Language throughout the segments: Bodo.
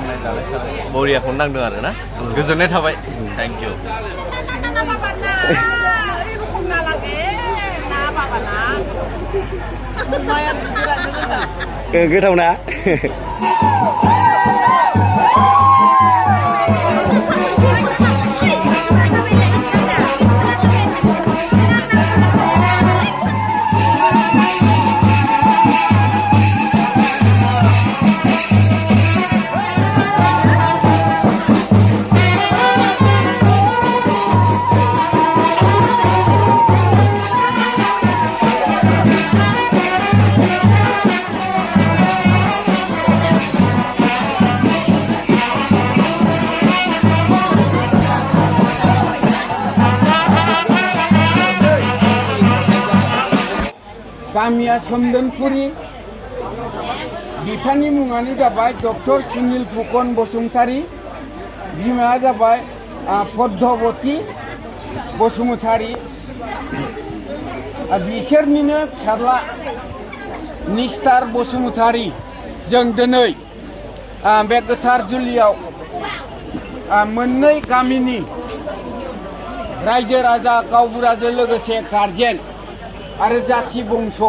लोंनाय जानाय सानाय बरियाखौनो नांदों आरो ना गोजोननाय थाबाय थेंक इउ गोथाव ना गामिया सोमदोनपुरी बिफानि मुङानो जाबाय डक्टर सुनिल फुकन बसुमतारी बिमाया जाबाय पद्मवती बसुमतारी बिसोरनिनो फिसाज्ला निस्टार बसुमतारी जों दिनै बे गोथार जुलियाव मोननै गामिनि रायजो राजा गावबुराजों लोगोसे गारजेन आरो जाथि बंश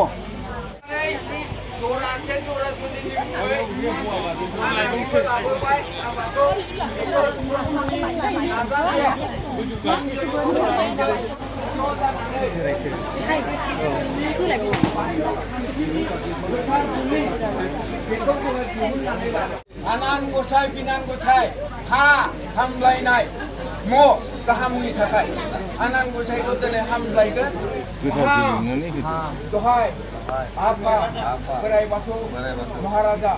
आनान गसाय बिनान गसाय हा हामलायनाय म गाहामनि थाखाय आनान गसायखौ दिनै हामलायगोन दहाय आफा बोराइ बाथौ महाराजा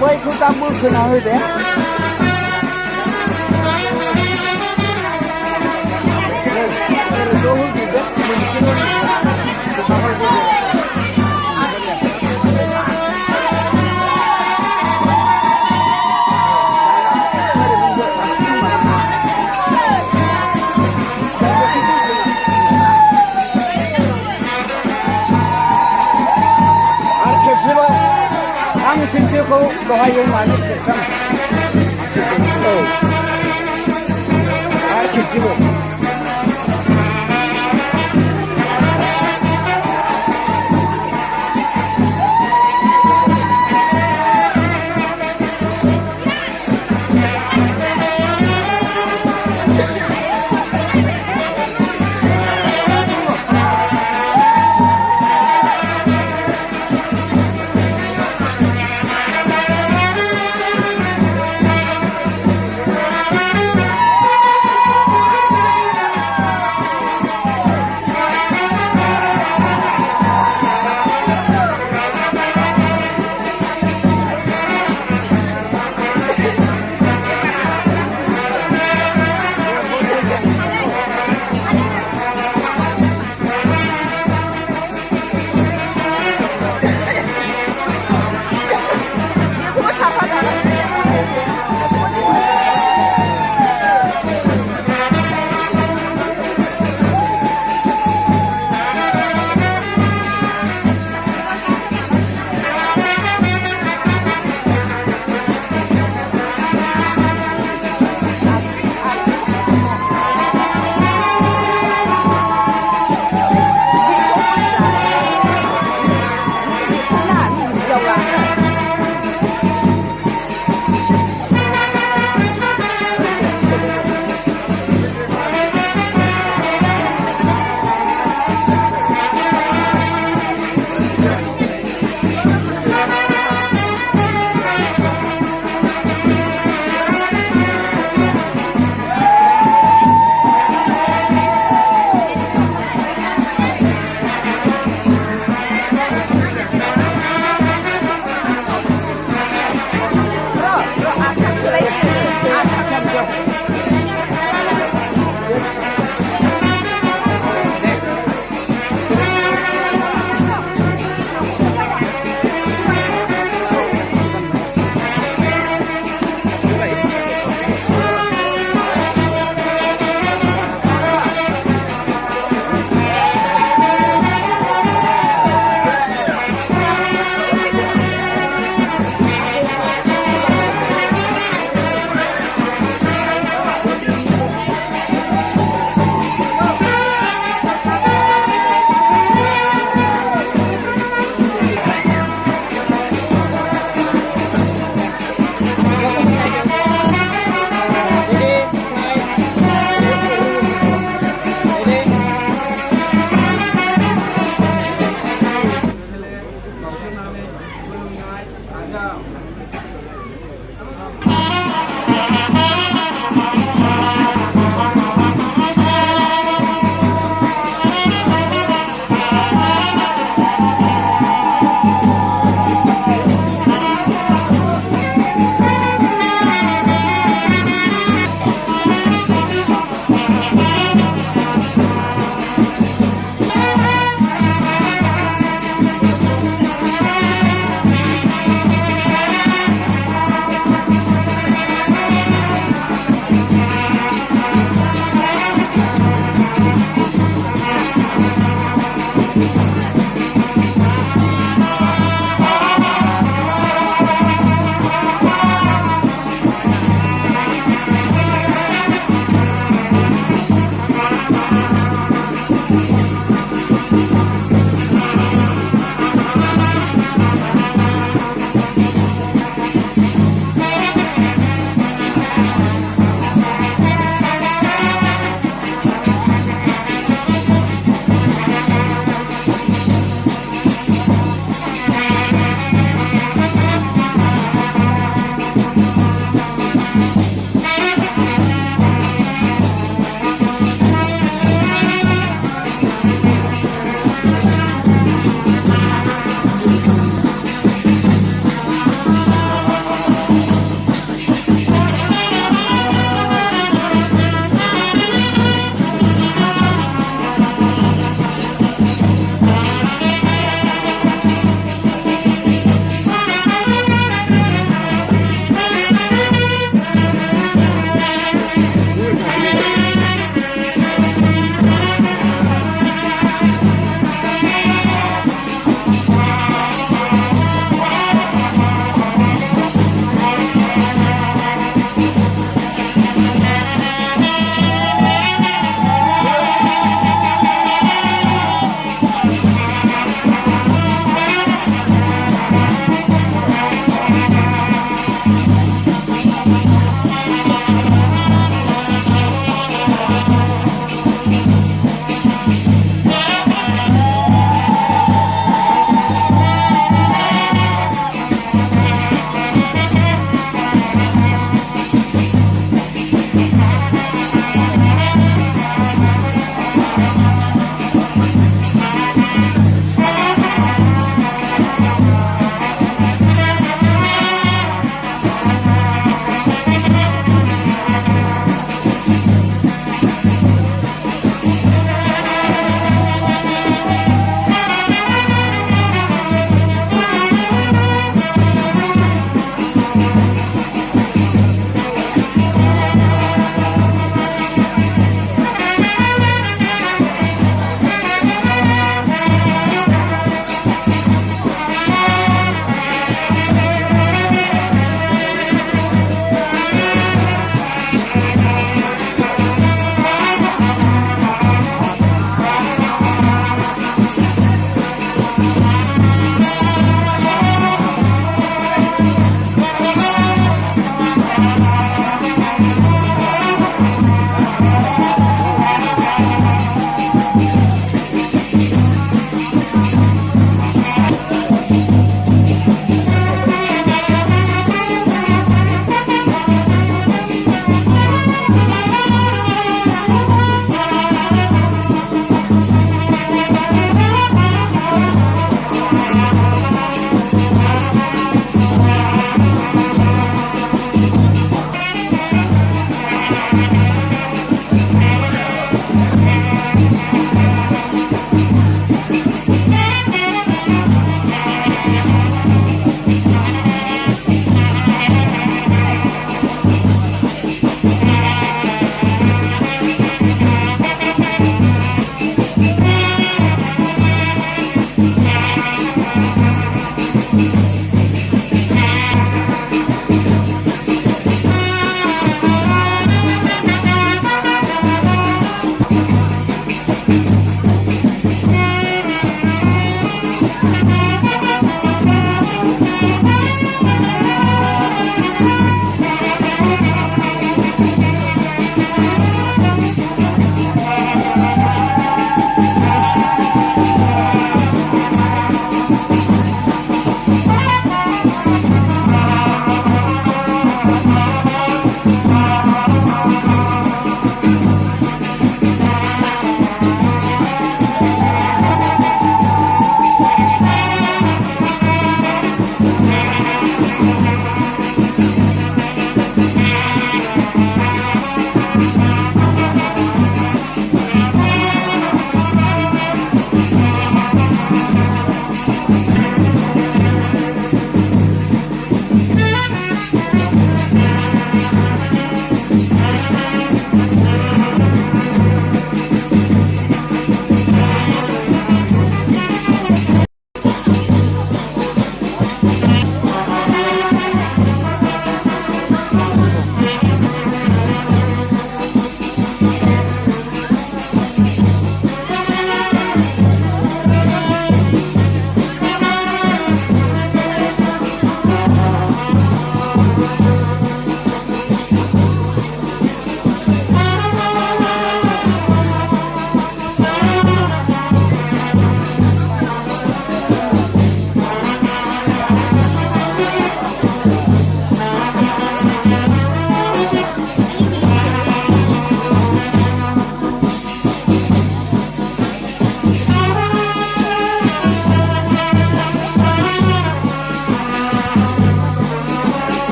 बैखौ दा बोखोना होदे आं खेबसेखौ दहाय एवनानै खेबथाम आरो खेबसेबाव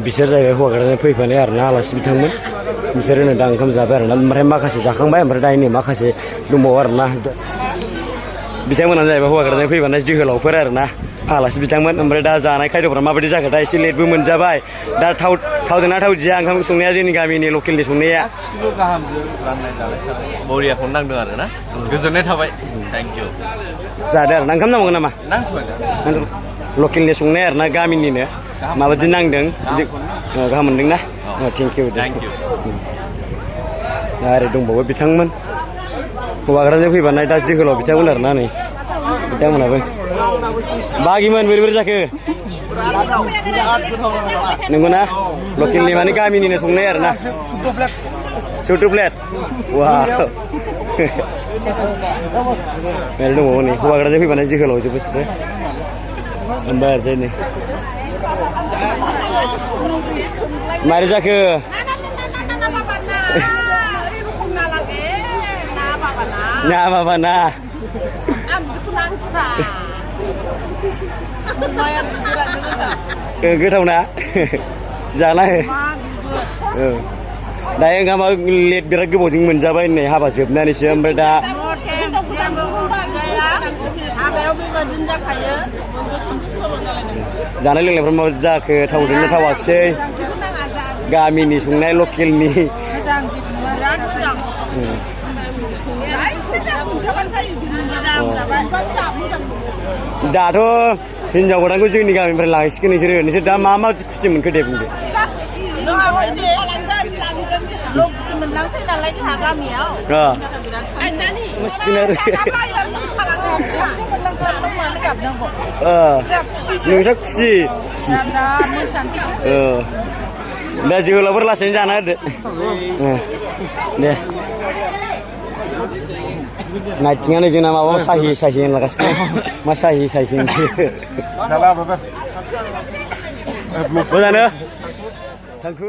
बिसोर जाहैबाय हौवा गोदानजों फैफानाय आरोना आलासि बिथांमोन बिसोरो दा ओंखाम जाबाय आरोना ओमफ्राय माखासे जाखांबाय ओमफ्राय दा नै माखासे दंबावो आरोना बिथांमोनानो जाहैबाय हौवा गोदानजों फैफानाय जोहोलावफोर आरोना आलासि बिथांमोन ओमफ्राय दा जानाय खायद'फोरा माबायदि जाखो दा एसे लेटबो मोनजाबाय दा थावदोंना थावदिया ओंखाम संनाया जोंनि गामिनि लकेलनि संनाया गासिबो गाहामजों राननाय जानाय सानाय बरियाखौनो नांदों आरोना गोजोननाय थाबाय थेंक इउ जादों आरोना ओंखाम नांबावगोन नामा नांथ'बाय लकेलनि संनाय आरोना गामिनिनो माबायदि नांदों गाहाम मोनदोंना थेंक इउ थेंक इउ दा आरो दंबावो बिथांमोन हौवाग्राजों फैबानाय दा जोहोलाव बिथांमोन आरोना नै बिथांमोनाबो बागिमोन बोरै बोरै जाखो नंगौना लकेलनि माने गामिनिनो संनाय आरोना सुटु प्लेट वा मेरे दंबावो नै हौवाग्राजों फैबानाय जोहोलावजोबो बिसोरो ओमफ्राय आरो नै मारै जाखो ना बाबा ना गोथाव ना जाना दा ओंखामा लेट बिराद गोबावजों मोनजाबाय नै हाबा जोबनानैसो ओमफ्राय दा जानाय लोंनायफ्रा माबायदि जाखो थावदोंना थावाखिसै गामिनि संनाय लकेलनि दाथ' हिनजाव गोदानखौ जोंनि गामिनिफ्राय लांसिगोन नोंसोर दा मा मा खुसि मोनखो दे बुंदो मोनलांसै नालाय जोंहा गामियाव नोंस्रा खुसि दा जोहोलावफोर लासैनो जाना होदो दे नायथिंआनो जोंना माबा साहि साहि होनलागासिनो मा साहि साहि मोजांनो थांखु